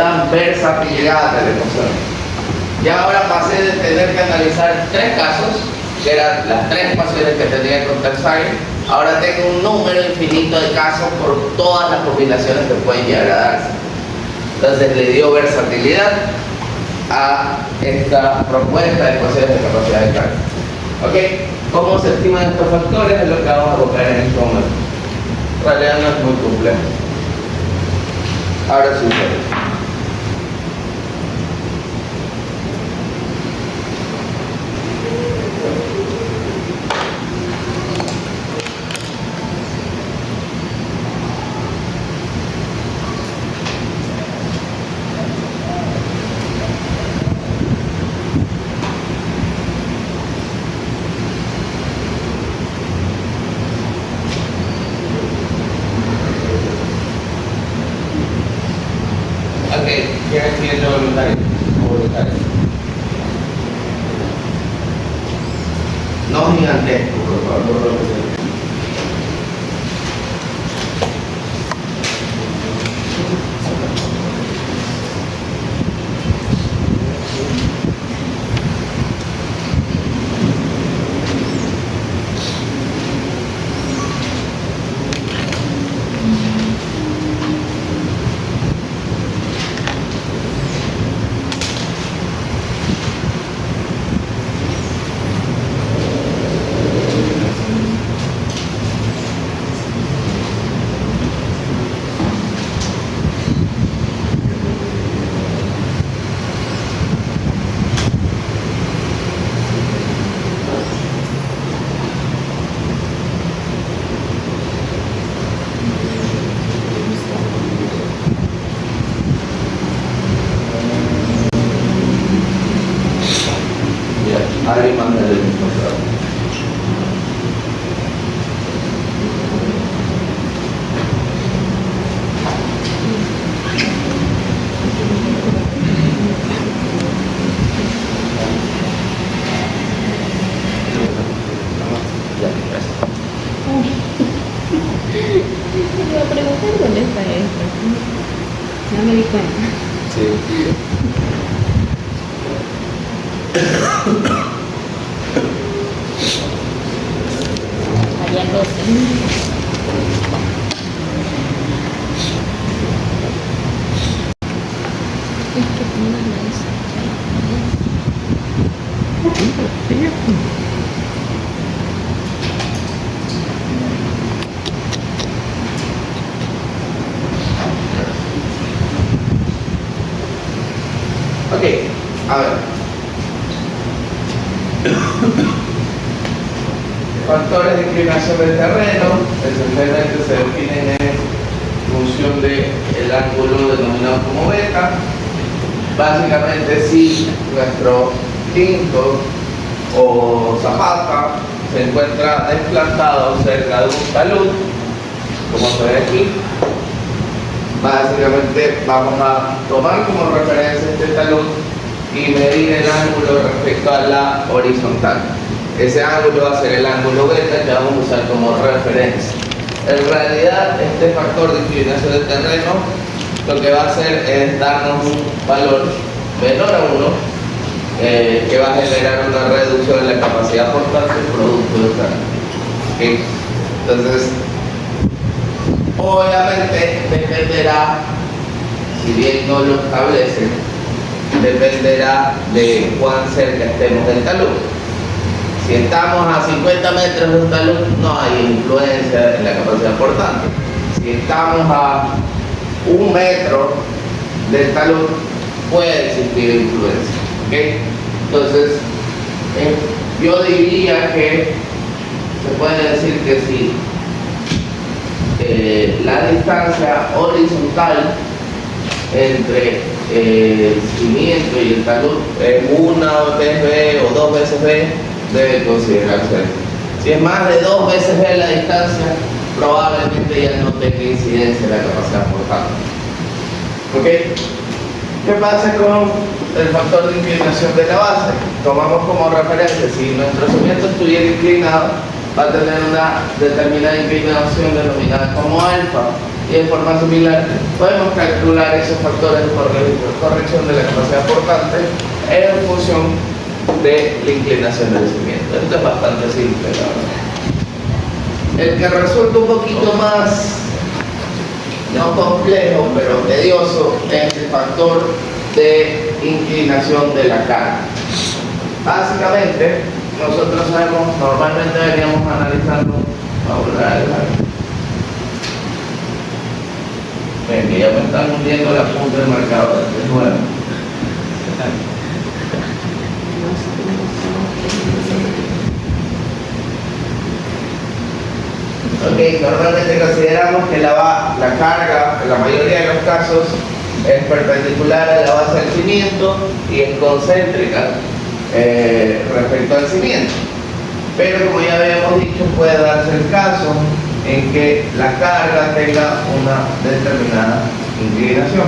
dan versatilidad de la ecuación. Y ahora pasé de tener que analizar 3 casos, que eran las 3 ecuaciones que tenía que contestar. Ahora tengo un número infinito de casos por todas las combinaciones que pueden llegar a darse. Entonces le dio versatilidad a esta propuesta de ecuaciones de capacidad de cálculo. ¿Ok? ¿Cómo se estiman estos factores? Es lo que vamos a buscar en este momento. En realidad no es muy complejo. Ahora sí. ¿Quién es siguiente voluntario? No gigantesco, por favor. Alguien manda el encontrado. Me iba a preguntar dónde está esto. No me di cuenta. Sí. Allá en 12. Es que tengo una de esas. Ok, a ver. Factores de inclinación del terreno, esencialmente se definen en función del ángulo denominado como beta. Básicamente, si nuestro quinto o zapata se encuentra desplazado cerca de un talud, como se ve aquí, básicamente vamos a tomar como referencia este talud y medir el ángulo respecto a la horizontal. Ese ángulo va a ser el ángulo beta que vamos a usar como referencia. En realidad, este factor de inclinación del terreno lo que va a hacer es darnos un valor menor a 1 que va a generar una reducción en la capacidad portante producto de esta. ¿Okay? Entonces, obviamente dependerá, si bien no lo establece, dependerá de cuán cerca estemos del talud. Si estamos a 50 metros de un talud, no hay influencia en la capacidad portante. Si estamos a 1 metro del talud, puede existir influencia. ¿Okay? Entonces, yo diría que se puede decir que si la distancia horizontal entre el cimiento y el talud es 1 vez B o 2 veces B, debe considerarse. Si es más de 2 veces B la distancia, probablemente ya no tenga incidencia en la capacidad portante. ¿Ok? ¿Qué pasa con el factor de inclinación de la base? Tomamos como referencia, si nuestro cimiento estuviera inclinado, va a tener una determinada inclinación denominada como alfa. Y de forma similar, podemos calcular esos factores de corrección de la capacidad portante en función de la inclinación del cimiento. Esto es bastante simple, la verdad. El que resulta un poquito más, no complejo, pero tedioso, es el factor de inclinación de la carga. Básicamente, nosotros sabemos, normalmente veníamos analizando, ven, que ya me están hundiendo la punta del marcador de nuevo. Ok, normalmente consideramos que la carga, en la mayoría de los casos, es perpendicular a la base del cimiento y es concéntrica respecto al cimiento. Pero como ya habíamos dicho, puede darse el caso en que la carga tenga una determinada inclinación.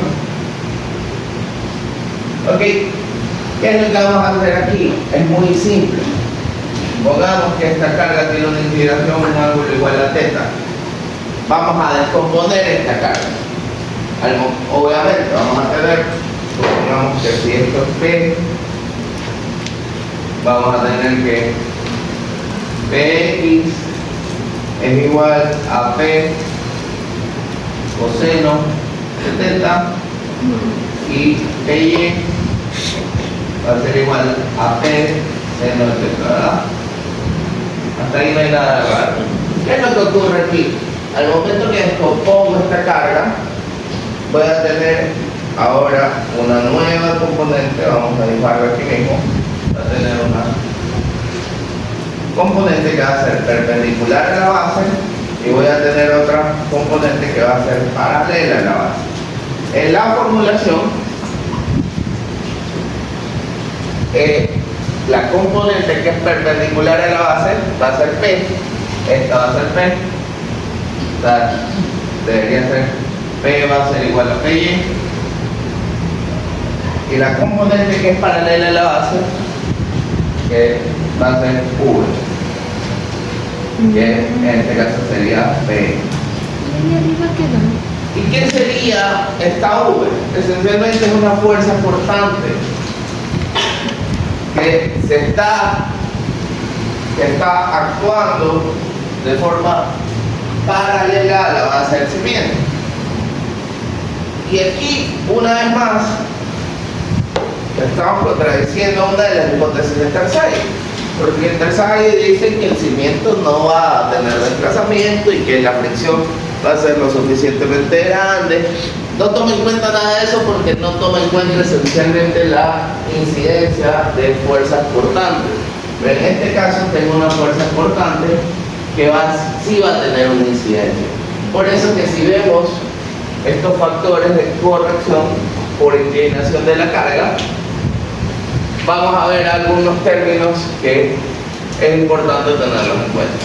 Ok, ¿qué es lo que vamos a hacer aquí? Es muy simple. Supongamos que esta carga tiene una inclinación, un ángulo igual a θ. Vamos a descomponer esta carga. Obviamente vamos a tener, supongamos que si esto es P, vamos a tener que Px es igual a P coseno de θ y Py va a ser igual a P seno de θ, ¿verdad? Hasta ahí no hay nada raro. ¿Qué es lo que ocurre aquí? Al momento que descompongo esta carga, voy a tener ahora una nueva componente, vamos a dibujarlo aquí mismo, va a tener una componente que va a ser perpendicular a la base y voy a tener otra componente que va a ser paralela a la base. En la formulación, la componente que es perpendicular a la base va a ser P, esta va a ser P, o sea, debería ser P va a ser igual a Py, y la componente que es paralela a la base, que va a ser V, que en este caso sería P. ¿Y qué sería esta V? Esencialmente es una fuerza portante que está actuando de forma paralela a la base del cimiento. Y aquí, una vez más, estamos contradiciendo una de las hipótesis de Terzaghi, porque en Terzaghi dicen que el cimiento no va a tener desplazamiento y que la fricción va a ser lo suficientemente grande. No toma en cuenta nada de eso porque no toma en cuenta esencialmente la incidencia de fuerzas portantes. Pero en este caso tengo una fuerza portante que sí va a tener una incidencia. Por eso que si vemos estos factores de corrección por inclinación de la carga, vamos a ver algunos términos que es importante tenerlos en cuenta.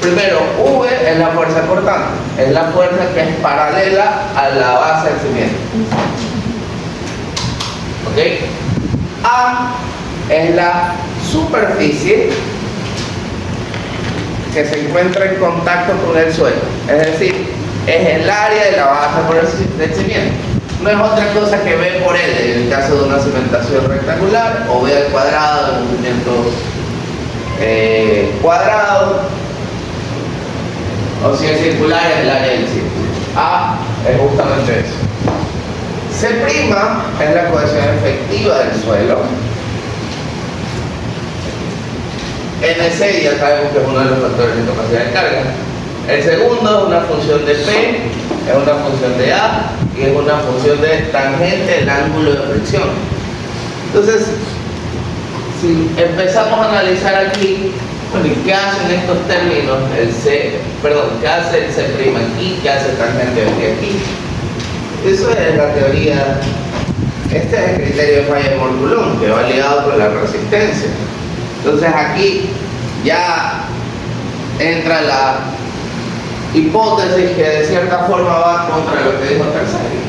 Primero, V es la fuerza portante, es la fuerza que es paralela a la base del cimiento. ¿Ok? A es la superficie que se encuentra en contacto con el suelo, es decir, es el área de la base del cimiento. No es otra cosa que B por L en el caso de una cimentación rectangular, o B al cuadrado en un cimiento cuadrado, o si es circular es el área del círculo. A es justamente eso. C' es la cohesión efectiva del suelo. NC ya sabemos que es uno de los factores de capacidad de carga. El segundo es una función de P, es una función de A y es una función de tangente del ángulo de fricción. Entonces, si empezamos a analizar aquí, bueno, ¿qué hacen estos términos? ¿Qué hace el C' aquí? ¿Qué hace tangente aquí? Eso es la teoría, este es el criterio de falla de Morcoulomb, que va ligado con la resistencia. Entonces aquí ya entra la hipótesis que de cierta forma va contra lo que dijo Terzaghi,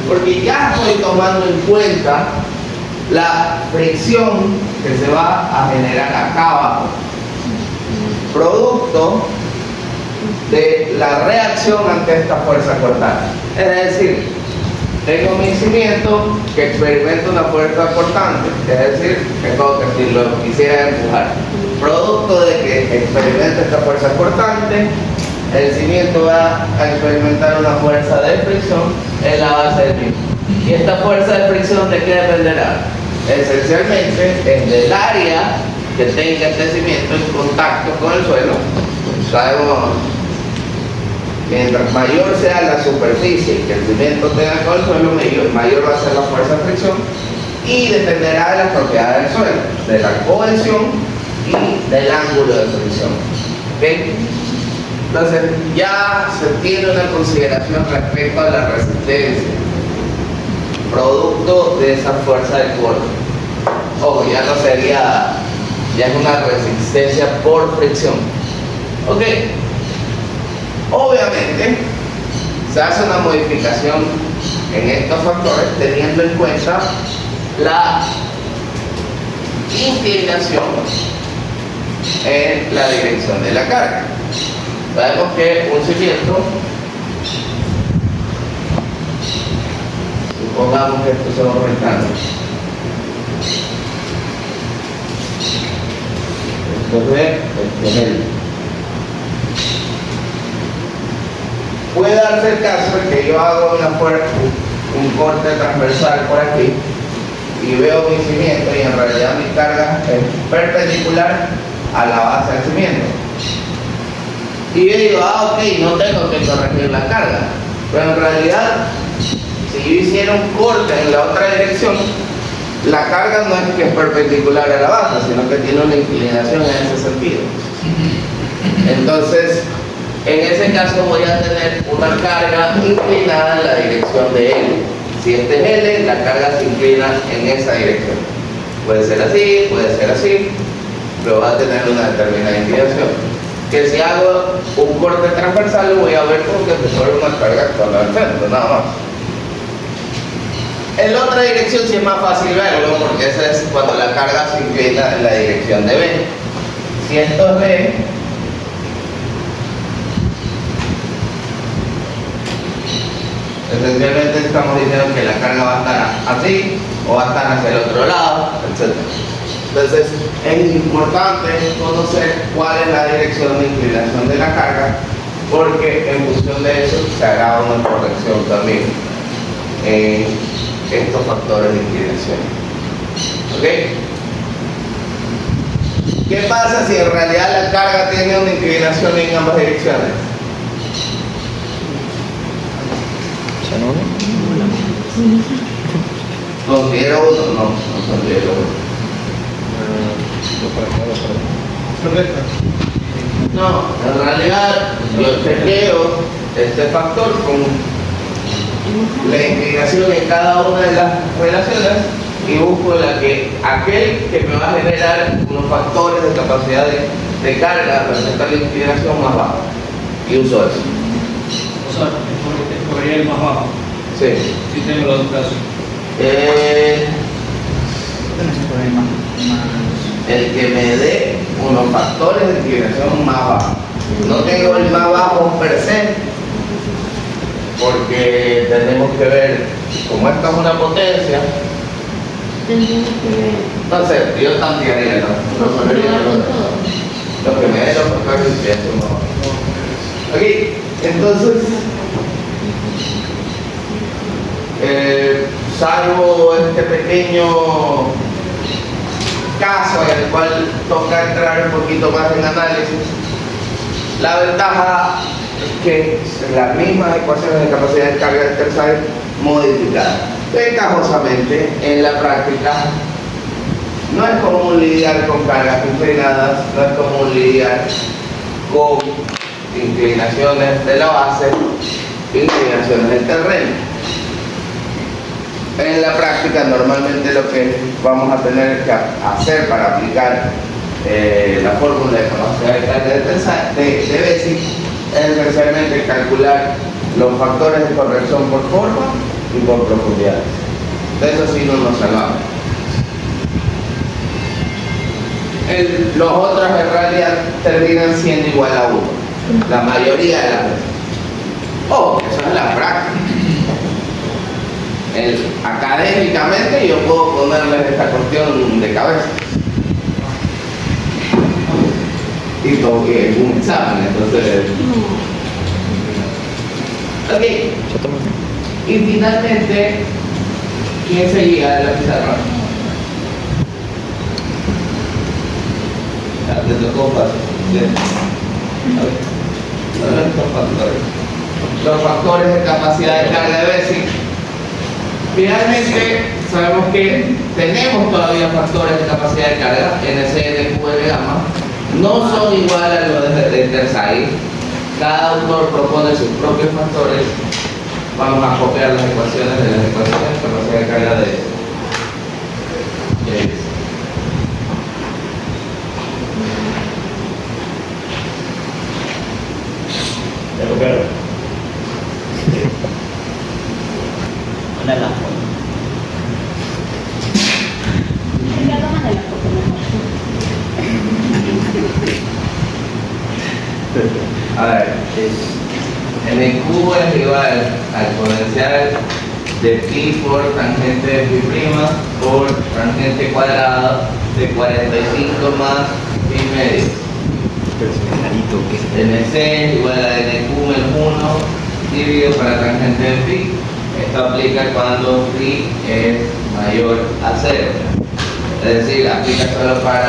porque ya estoy tomando en cuenta la fricción que se va a generar acá abajo, producto de la reacción ante esta fuerza cortante. Es decir, tengo mi cimiento que experimenta una fuerza cortante, es decir, que todo que si lo quisiera empujar, producto de que experimenta esta fuerza cortante, el cimiento va a experimentar una fuerza de fricción en la base del mismo. ¿Y esta fuerza de fricción de qué dependerá? Esencialmente es del área que tenga este cimiento en contacto con el suelo. Sabemos, mientras mayor sea la superficie que el cimiento tenga con el suelo, mayor va a ser la fuerza de fricción, y dependerá de las propiedades del suelo, de la cohesión y del ángulo de fricción. ¿Okay? Entonces ya se tiene una consideración respecto a la resistencia producto de esa fuerza de corte. Ojo, ya no sería, ya es una resistencia por fricción. Ok, obviamente se hace una modificación en estos factores teniendo en cuenta la inclinación en la dirección de la carga. Sabemos que un cimiento, supongamos que estos son los rectángulos, esto es el. Puede darse el caso de que yo hago un corte transversal por aquí y veo mi cimiento y en realidad mi carga es perpendicular a la base del cimiento. Y yo digo, ok, no tengo que corregir la carga. Pero en realidad, si yo hiciera un corte en la otra dirección, la carga no es que es perpendicular a la base, sino que tiene una inclinación en ese sentido. Entonces, en ese caso voy a tener una carga inclinada en la dirección de L. Si este es L, la carga se inclina en esa dirección. Puede ser así, pero va a tener una determinada inclinación. Que si hago un corte transversal, voy a ver como que se mueve una carga actual al centro, nada más. En la otra dirección sí es más fácil verlo, porque esa es cuando la carga se inclina en la dirección de B. Si esto es B, esencialmente estamos diciendo que la carga va a estar así, o va a estar hacia el otro lado, etc. Entonces, es importante conocer cuál es la dirección de inclinación de la carga, porque en función de eso se hará una corrección también en estos factores de inclinación. ¿Ok? ¿Qué pasa si en realidad la carga tiene una inclinación en ambas direcciones? ¿Considero uno? No considero uno. No, en realidad yo chequeo este factor con la inclinación en cada una de las relaciones y busco aquel que me va a generar unos factores de capacidad de carga respecto a la inclinación más baja, y uso eso. O sea, escogería el más bajo. Sí. Sí, tengo los dos casos. El que me dé unos factores de inclinación más bajos. No tengo el más bajo per se, porque tenemos que ver, como esta es una potencia, entonces yo cambiaría lo que me dé los factores de inclinación más bajos. Aquí, entonces, salvo este pequeño caso en el cual toca entrar un poquito más en análisis, la ventaja es que las mismas ecuaciones de capacidad de carga del tercer modificadas. Ventajosamente, en la práctica, no es común lidiar con cargas inclinadas, no es común lidiar con inclinaciones de la base, inclinaciones del terreno. En la práctica, normalmente lo que vamos a tener que hacer para aplicar la fórmula de capacidad de carga de Bessig es esencialmente calcular los factores de corrección por forma y por profundidad. De eso sí no nos salvamos. Los otros en realidad terminan siendo igual a 1. La mayoría de las veces. Oh, eso es la práctica. Académicamente yo puedo ponerles esta cuestión de cabeza. Y todo que es un examen, entonces. Ok. Y finalmente, ¿quién se llega de la pizarra? Ya te tocó fácil. Bien. A ver, los factores. Los factores de capacidad de carga de Bessick. Finalmente, sabemos que tenemos todavía factores de capacidad de carga, NC, NQ, N gamma. No son iguales a los de Intersite. Cada autor propone sus propios factores. Vamos a copiar las ecuaciones de las ecuaciones de capacidad de carga de James. ¿Ya copiaron? Una lámpara. A ver, NQ es igual al exponencial de pi por tangente de pi prima por tangente cuadrada de 45 más pi medio. NC es igual a NQ menos 1 dividido para tangente de pi. Esto aplica cuando pi es mayor a 0. Es decir, aplica solo para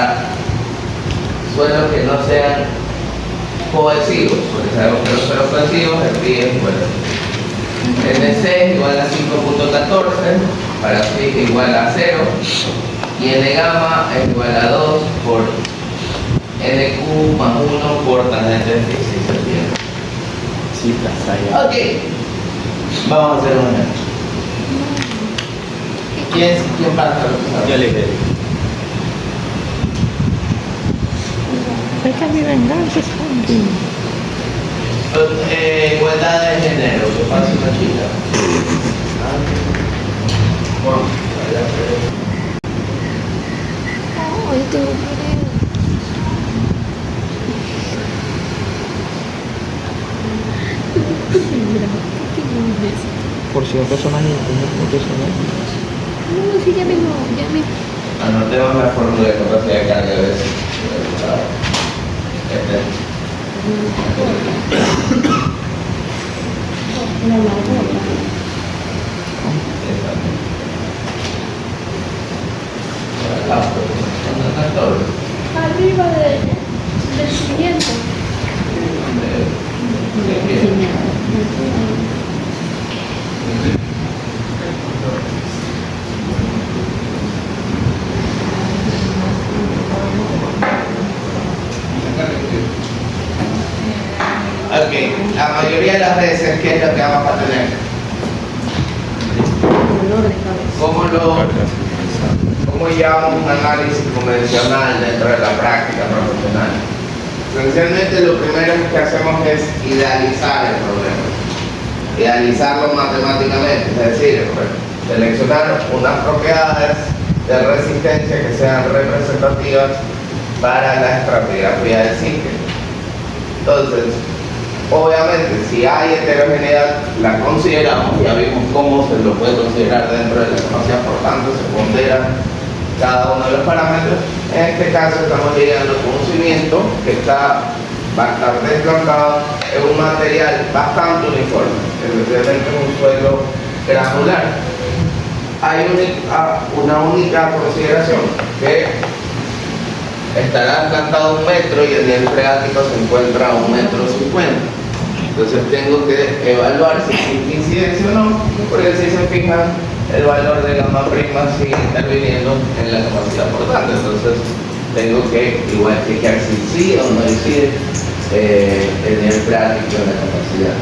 suelos que no sean cohesivos, porque sabemos que los suelos cohesivos el pi es igual a NC es igual a 5.14 para pi igual a 0 y N gamma es igual a 2 por NQ más 1 por tangente de pi, si se entiende. Sí, está allá. Ok, vamos a hacer un ejemplo. ¿Quién pasa? Yo le dije. Es que mi venganza es contigo. Igualdad de género, que pasa una chica. Bueno, allá Oh, yo tengo un video. Mira, ¿qué es eso? Por si un personaje un personaje. No, sí, ya me. anotemos la fórmula de capacidad de carga de Bessick. La largota. Arriba del cimiento. Ok, la mayoría de las veces, ¿qué es lo que vamos a tener? Dolor de cabeza. ¿Cómo llevamos un análisis convencional dentro de la práctica profesional? Esencialmente lo primero que hacemos es idealizar el problema. Idealizarlo matemáticamente, es decir, seleccionar unas propiedades de resistencia que sean representativas para la estratigrafía del ciclo. Entonces, obviamente, si hay heterogeneidad, la consideramos, ya vimos cómo se lo puede considerar dentro de la capacidad, por tanto, se pondera cada uno de los parámetros. En este caso, estamos lidiando con un cimiento que está bastante desplantado en un material bastante uniforme, evidentemente es un suelo granular. Hay una única consideración, que estará plantado 1 metro y el nivel freático se encuentra a 1,50 metros. Entonces tengo que evaluar si existe incidencia o no, porque si se fijan, el valor de gamma prima sigue interviniendo en la capacidad portante. Entonces tengo que igual chequear si sí o no incide el nivel freático en la capacidad.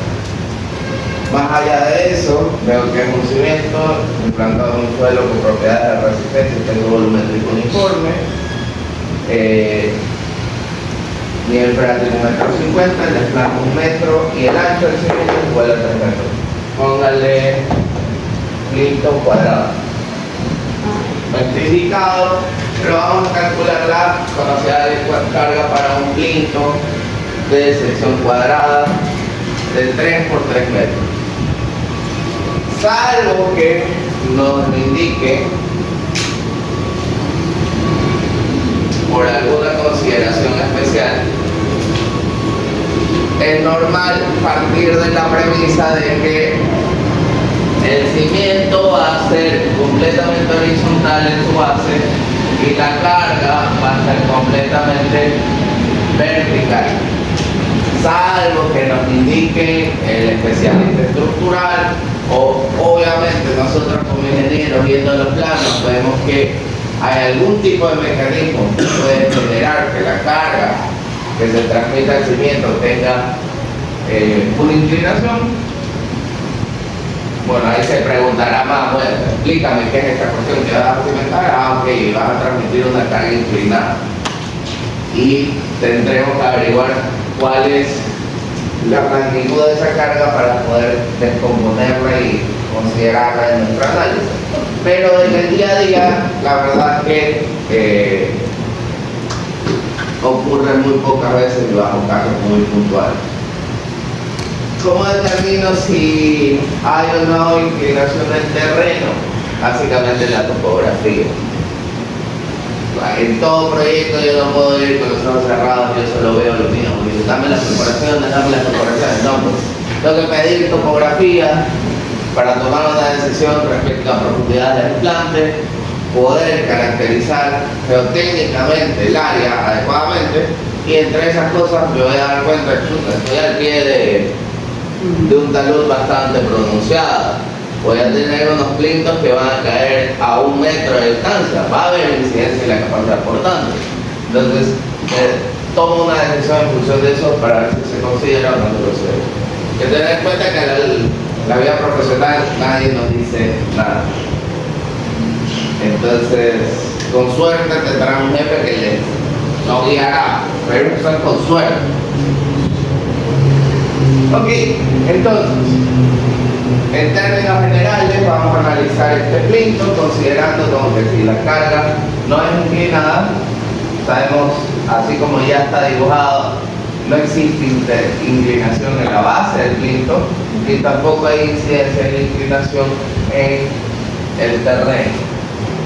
Más allá de eso, veo que es un cimiento implantado en un suelo con propiedades de resistencia, tengo volumétrico uniforme. Nivel freático 1,50 m, el desplante 1 metro y el ancho del cimiento es igual a 3 metros. Póngale Clinton cuadrado. No está indicado, pero vamos a calcular la capacidad de carga para un Clinton de sección cuadrada de 3 por 3 metros. Salvo que nos indique por alguna consideración especial, es normal partir de la premisa de que el cimiento va a ser completamente horizontal en su base y la carga va a ser completamente vertical, salvo que nos indique el especialista estructural, o obviamente nosotros como ingenieros viendo los planos vemos que hay algún tipo de mecanismo que puede generar que la carga que se transmite al cimiento tenga una inclinación. Bueno, ahí se preguntará más, bueno, explícame qué es esta cuestión que vas a cimentar. Ah, ok, vas a transmitir una carga inclinada. Y tendremos que averiguar cuál es la magnitud de esa carga para poder descomponerla y considerarla en nuestro análisis. Pero en el día a día, la verdad que ocurre muy pocas veces y bajo casos muy puntuales. ¿Cómo determino si hay o no inclinación del terreno? Básicamente la topografía. En todo proyecto yo no puedo ir con los ojos cerrados, yo solo veo lo mío. Dame las perforaciones, dame las perforaciones. No, pues tengo que pedir topografía para tomar una decisión respecto a profundidad del implante, poder caracterizar geotécnicamente el área adecuadamente, y entre esas cosas me voy a dar cuenta que estoy al pie de un talud bastante pronunciado. Voy a tener unos plintos que van a caer a 1 metro de distancia, va a haber incidencia en la capacidad portante. Entonces, tomo una decisión en función de eso para ver si se considera o no se considera. Hay que tener en cuenta que la vida profesional nadie nos dice nada. Entonces, con suerte tendrán un jefe que nos guiará, pero eso es con suerte. Ok, entonces, en términos generales vamos a analizar este plinto considerando como que si la carga no es inclinada, sabemos, así como ya está dibujado, no existe inclinación en la base del plinto y tampoco hay incidencia de inclinación en el terreno.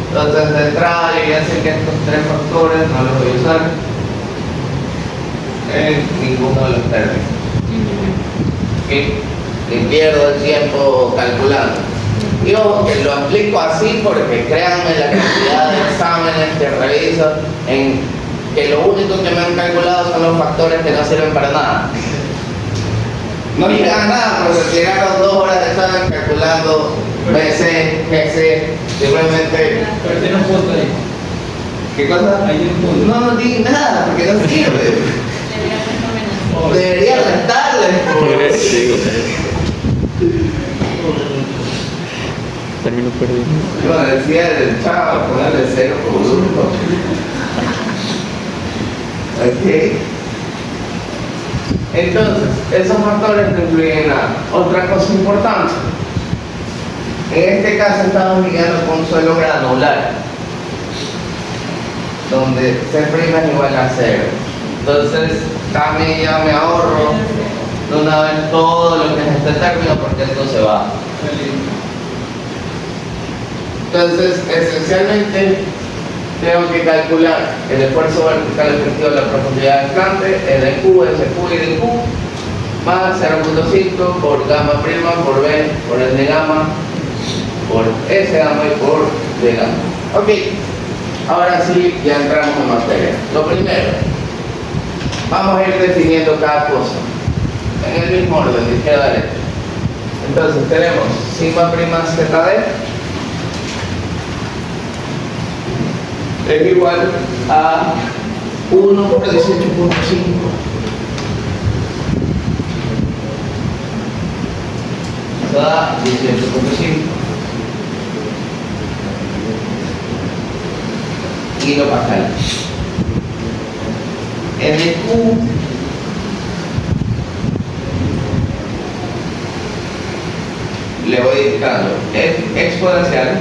Entonces, de entrada, yo ya sé que estos 3 factores no los voy a usar en ninguno de los términos. Y pierdo el tiempo calculando. Y ojo, que lo explico así porque créanme la cantidad de exámenes que reviso en que lo único que me han calculado son los factores que no sirven para nada. No llegan a nada porque tiraron 2 horas de examen calculando BC, GC, simplemente. Pero tiene un punto ahí. ¿Qué cosa? Hay un punto. No, no tiene nada porque no sirve. Debería restarle. Sí, termino perdido. Yo decía el chavo, ponerle 0 por 1. Ok. Entonces, esos factores no influyen en nada. Otra cosa importante. En este caso estamos lidiando con un suelo granular, donde C' es igual a 0. Entonces, también ya me ahorro de una vez todo lo que es este término porque esto se va. Entonces, esencialmente, tengo que calcular el esfuerzo vertical efectivo de la profundidad del implante, NQ, SQ y DQ, más 0.5 por gamma prima, por B, por N gamma, por S gamma y por D gamma. Ok, ahora sí, ya entramos en materia. Lo primero, vamos a ir definiendo cada cosa en el mismo orden, de izquierda a derecha. Entonces tenemos sigma prima ZD es igual a 1 por 18.5. Eso da 18.5 kilopascal. NQ le voy indicando exponencial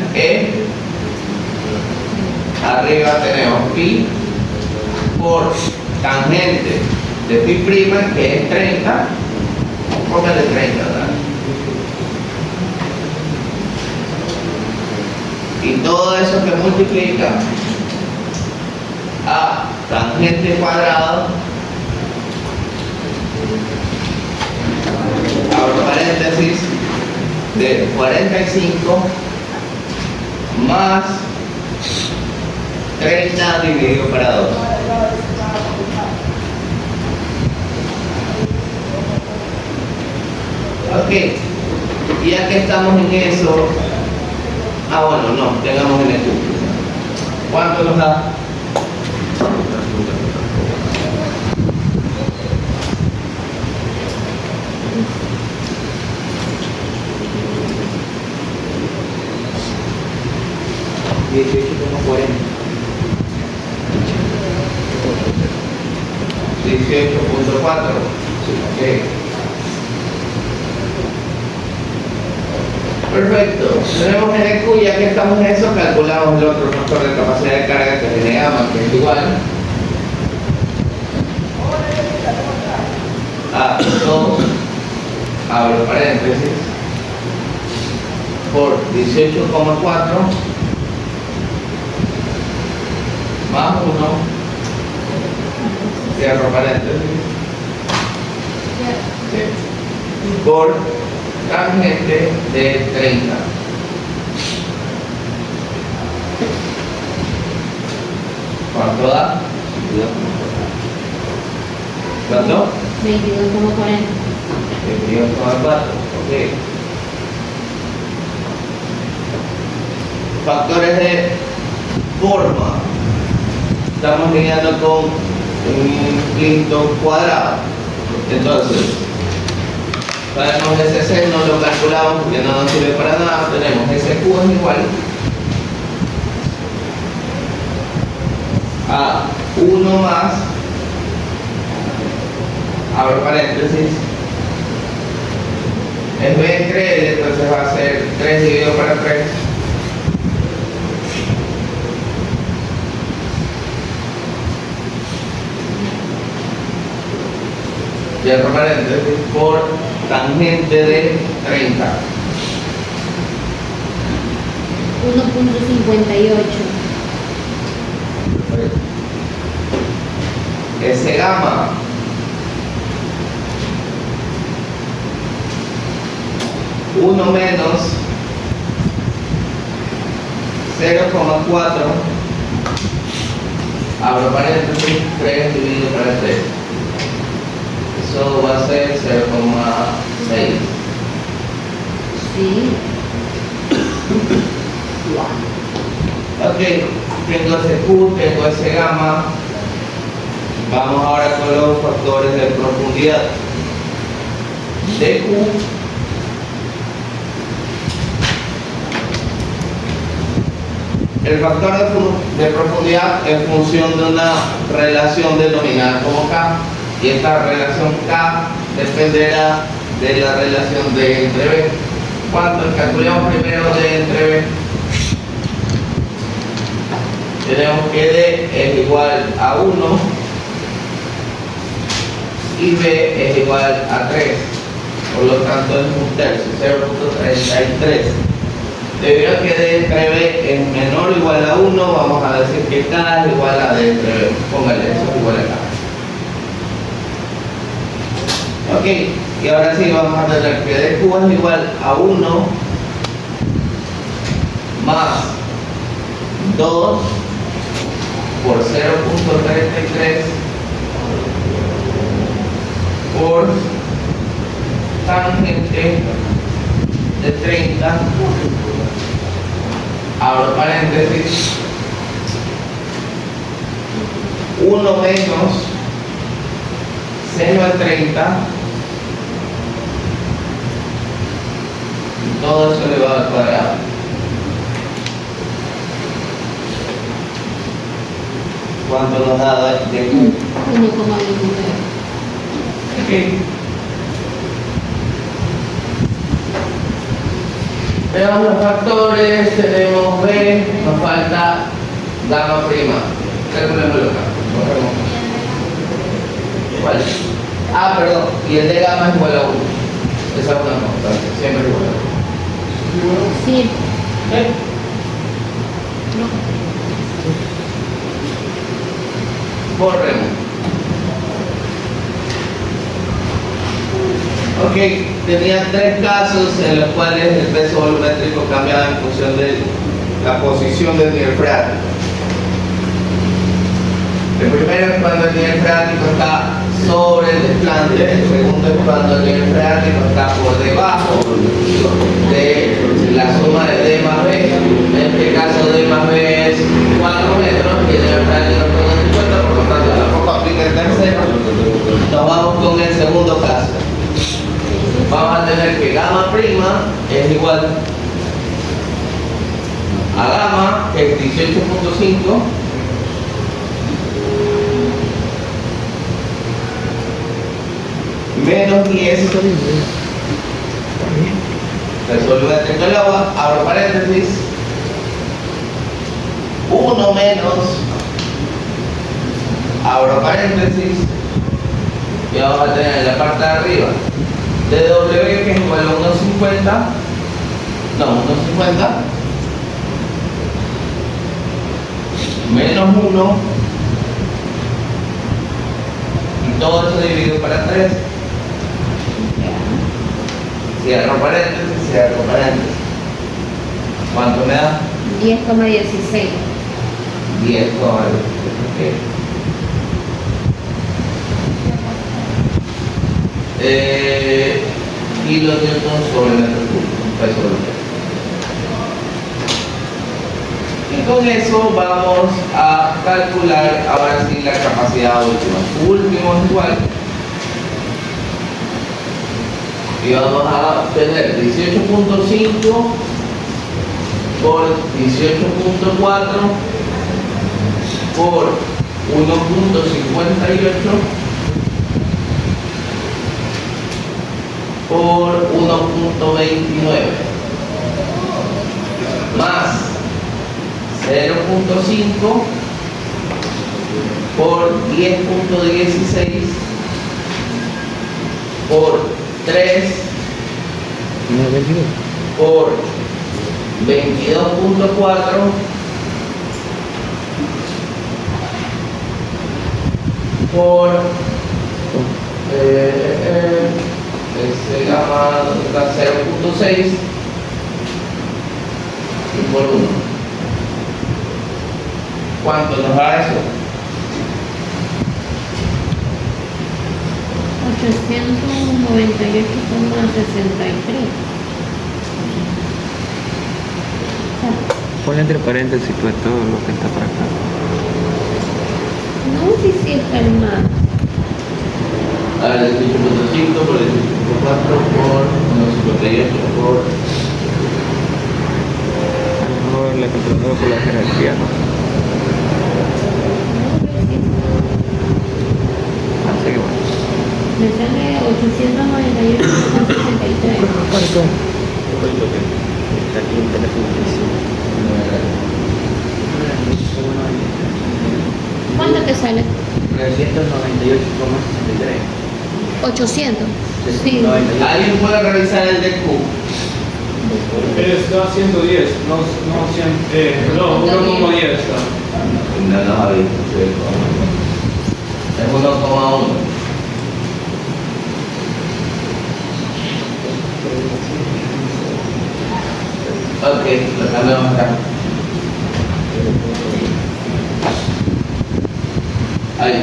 arriba tenemos pi por tangente de pi prima, que es 30, póngale 30, ¿verdad? Y todo eso que multiplica a tangente cuadrado, abro paréntesis, de 45 más 30 dividido para 2. Ok, y ya que estamos en eso, bueno, no, tengamos en el cúpulo. ¿Cuánto nos da? $18.4. Ok. Perfecto. Tenemos en el Q, ya que estamos en eso, calculamos el otro factor de capacidad de carga que es N gamma, que es igual a 2, abro paréntesis, por 18,4 más 1, cierro paréntesis, por tangente de 30. ¿Cuánto da? ¿Cuánto? 22,40. 22,4. Ok. Factores de forma. Estamos lidiando con un quinto cuadrado. Entonces, sabemos ese C, no lo calculamos porque no nos sirve para nada. Tenemos ese Q es igual a 1 más, abro paréntesis, es B entre L, entonces va a ser 3 dividido para 3. Y abro paréntesis por tangente de 30. 1,58. S gamma uno menos 0,4, abro paréntesis, 3 dividido para 3. Eso va a ser 0,6. Sí. Ok, tengo ese Q, tengo ese gamma. Vamos ahora con los factores de profundidad. dQ el factor de profundidad en función de una relación denominada como K, y esta relación K dependerá de la relación D entre B. ¿Cuánto? Calculemos primero D entre B. Tenemos que D es igual a 1 y B es igual a 3, por lo tanto es un tercio, 0,33. Debido a que D entre B es menor o igual a 1, vamos a decir que K es igual a D entre B. Póngale eso es igual a K. Ok, y ahora sí vamos a tener que dQ es igual a 1 más 2 por 0,33 por tangente de 30, abro paréntesis, 1 menos seno de 30, y todo eso elevado al cuadrado. ¿Cuánto nos da de Q? 1,29. Ok. Veamos los factores, tenemos B, nos falta gamma prima. Calculémoslo acá. ¿Cuál? Ah, perdón. Y el de gamma es igual a 1. Esa es una constante. Siempre es igual a 1. Sí. ¿Eh? No. Borremos. Ok, tenía 3 casos en los cuales el peso volumétrico cambiaba en función de la posición del nivel freático. El primero es cuando el nivel freático está sobre el desplante, el segundo es cuando el nivel freático está por debajo de la suma de D más B. En este caso D más B es 4 metros y el nivel freático está en 50, por lo tanto tampoco aplica el tercero. Nos vamos con el segundo caso. Vamos a tener que gamma prima es igual a gamma, que es 18.5 menos 10. Resolver el agua, abro paréntesis, 1 menos, abro paréntesis, y vamos a tener en la parte de arriba dW, que es igual a 1,50, no, 1,50 menos 1, y todo eso dividido para 3. Cierro paréntesis. ¿Cuánto me da? 10,16. 10 okay. Kilonewton sobre metro cúbico, peso del peso. Y con eso vamos a calcular ahora sí la capacidad última. Último es igual. Y vamos a tener 18.5 por 18.4 por 1.58 por 1.29 más 0.5 por 10.16 por 3 No, 22. por 22.4 por se llama 0.6 y por 1. ¿Cuánto nos da eso? 898,63. Ponle entre paréntesis pues todo lo que está para acá. No sé si está el más. Ahora 18.5 por 18.4 por 1.58 por... A lo mejor la calculadora por la jerarquía, ¿no? Así que bueno. Me sale 898,63. ¿Cuánto? Está aquí en teléfono. ¿Cuánto te sale? 398,63. 800. Sí. 98. ¿Alguien puede revisar el de Q? Está 110, no 100, no, 1,10 está. No nos ha visto, sí. Es 1,1. Ok, lo cambiamos acá. Ahí.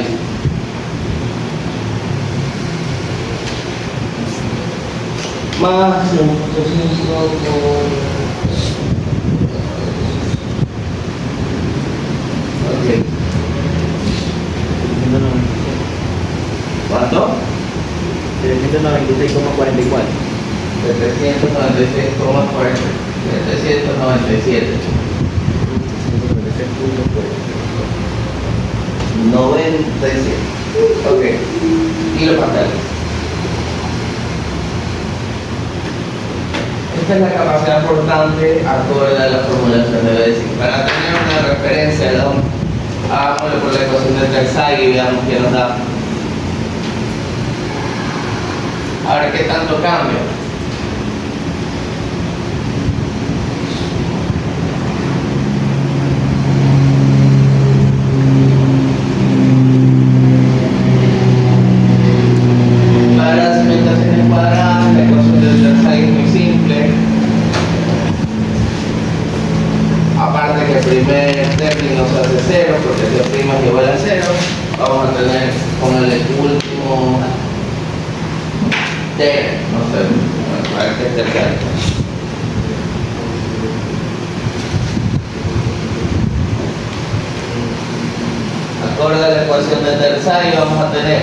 Más 1.5 Ok. ¿Cuánto? 396,44. 797. 97. Ok. Kilo pascal. Esta es la capacidad portante acorde a la formulación de Basic. Para tener una referencia, hagámoslo por la ecuación del Tersaghi y veamos qué nos da. Ahora, ¿qué tanto cambia? Para cimentaciones cuadradas, la ecuación del tercer es muy simple. Aparte que el primer término se hace cero, porque si el prima es igual a cero, vamos a tener con el último T, no sé, para que esté cerca. Acorde a la ecuación de Terzai vamos a tener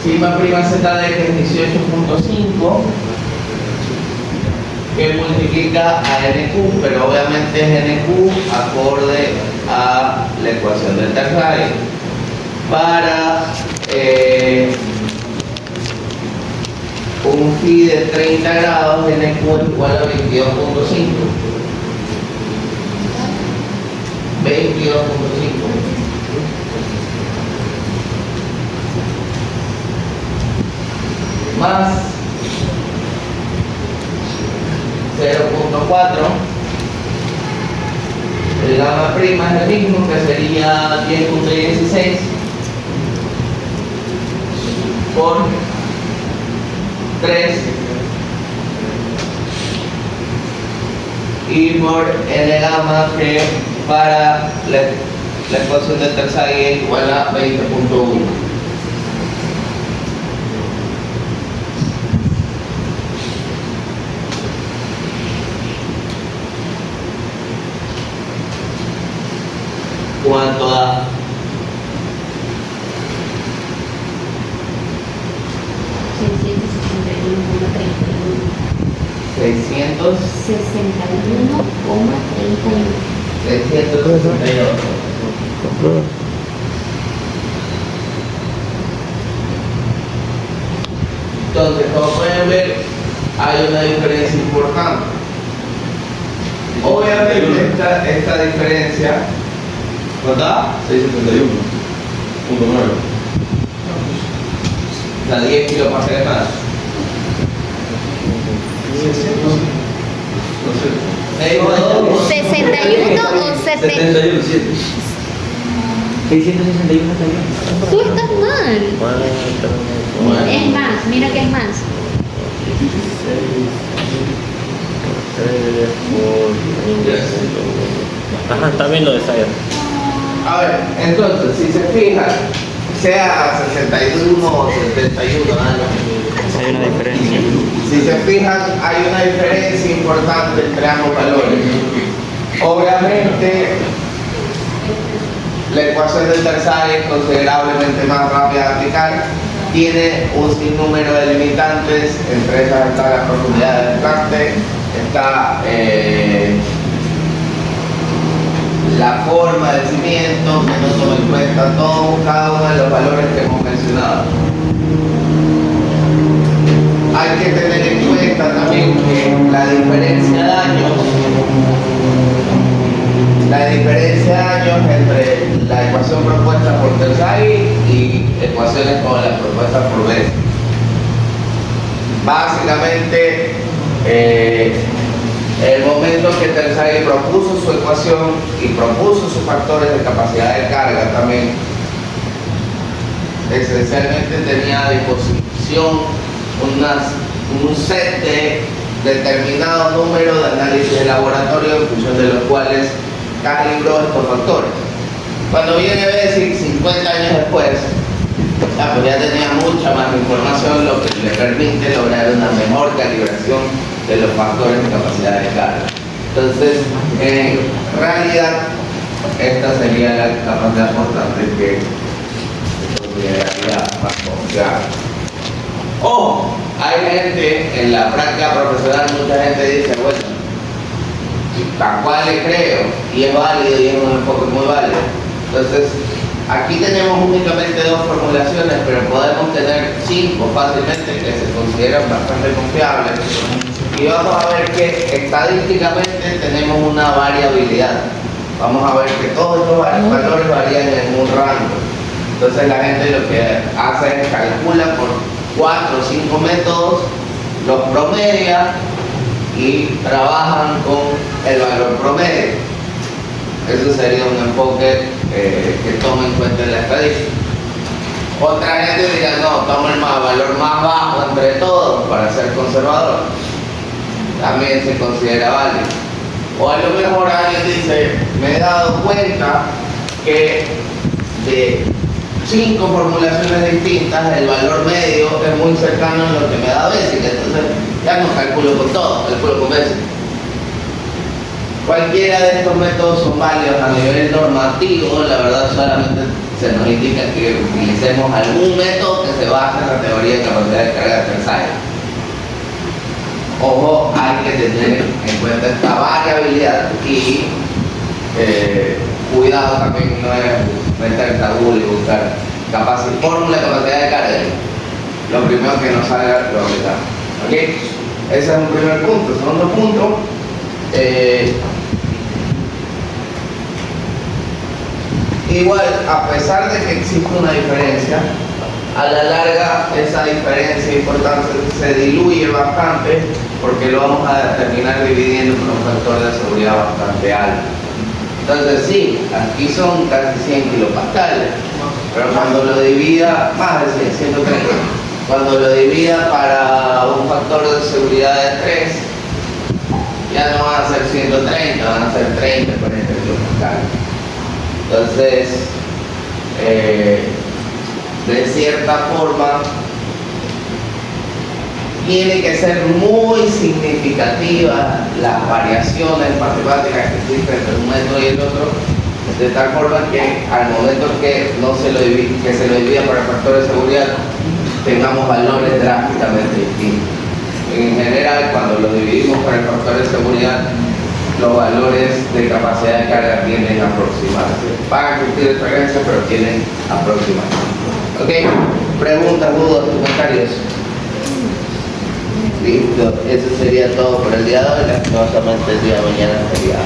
sigma prima ZD, que es 18.5, que multiplica a NQ, pero obviamente es NQ acorde a la ecuación del Terzai. Para un phi de 30 grados, NQ es igual a 22.5. 22.5 más 0.4, el gamma prima es el mismo, que sería 10.16 por 3 y por n gamma, que para la ecuación de Terzai es igual a 20.1. ¿Cuánto da? 600 668. Entonces, como pueden ver, hay una diferencia importante. Obviamente esta diferencia, ¿verdad? 671.9. Da 10 kilopascales más. No sé. 61 o 70. 71, 7. 661 está bien. Tú estás mal. Bueno. Es más, mira que es más. 16 Ajá, está bien lo de Sayar. A ver, entonces, si se fijan, sea 61 o 71 años, Hay una diferencia. si se fijan, hay una diferencia importante entre ambos valores. Obviamente, la ecuación del Terzai es considerablemente más rápida de aplicar, tiene un sinnúmero de limitantes, entre esas está la profundidad del desgaste, está la forma del cimiento, que no toma en cuenta cada uno de los valores que hemos mencionado. Hay que tener en cuenta también que la diferencia de años entre la ecuación propuesta por Terzai y ecuaciones como las propuestas por Bessel. Básicamente, el momento que Terzai propuso su ecuación y propuso sus factores de capacidad de carga también, esencialmente tenía a disposición un set de determinado número de análisis de laboratorio en función de los cuales calibró estos factores. Cuando viene Bessel 50 años después, pues ya tenía mucha más información, lo que le permite lograr una mejor calibración de los factores de capacidad de carga. Entonces, en realidad, esta sería la capacidad portante que consideraría más confiable. Ojo, hay gente en la práctica profesional, mucha gente dice, bueno, tal cual le creo, y es válido y es un enfoque muy válido. Entonces, aquí tenemos únicamente dos formulaciones, pero podemos tener 5 fácilmente que se consideran bastante confiables. Y vamos a ver que estadísticamente tenemos una variabilidad. Vamos a ver que todos estos valores varían en un rango. Entonces la gente lo que hace es calcula por 4 o 5 métodos, los promedia y trabajan con el valor promedio. Eso sería un enfoque que toma en cuenta la estadística. Otra gente dirá, no, toma el valor más bajo entre todos para ser conservador. También se considera válido. O a lo mejor alguien dice, me he dado cuenta que de 5 formulaciones distintas el valor medio es muy cercano a lo que me da Basic, entonces ya no calculo con todo, calculo con Basic. Cualquiera de estos métodos son válidos a nivel normativo, la verdad solamente se nos indica que utilicemos algún método que se base en la teoría de capacidad de carga de ensayo. Ojo, hay que tener en cuenta esta variabilidad y cuidado también no es meter tabú y buscar fórmula de capacidad de carga. Lo primero que nos salga lo aplicamos. ¿Ok? Ese es un primer punto. Segundo punto, igual, a pesar de que existe una diferencia, a la larga esa diferencia importante se diluye bastante porque lo vamos a terminar dividiendo por un factor de seguridad bastante alto. Entonces sí, aquí son casi 100 kilopascales, pero cuando lo divida, más de 100, 130, cuando lo divida para un factor de seguridad de 3, ya no van a ser 130, van a ser 30, 40 kilopascales. Entonces, de cierta forma, tiene que ser muy significativa las variaciones matemáticas que existen entre un método y el otro, de tal forma que al momento que se lo divida por el factor de seguridad, tengamos valores drásticamente distintos. En general, cuando lo dividimos por el factor de seguridad, los valores de capacidad de carga tienden a aproximarse. Van a existir diferencias, pero tienden a aproximarse. ¿Ok? Preguntas, dudas, comentarios. Listo, eso sería todo por el día de hoy. Lastimosamente el día de mañana sería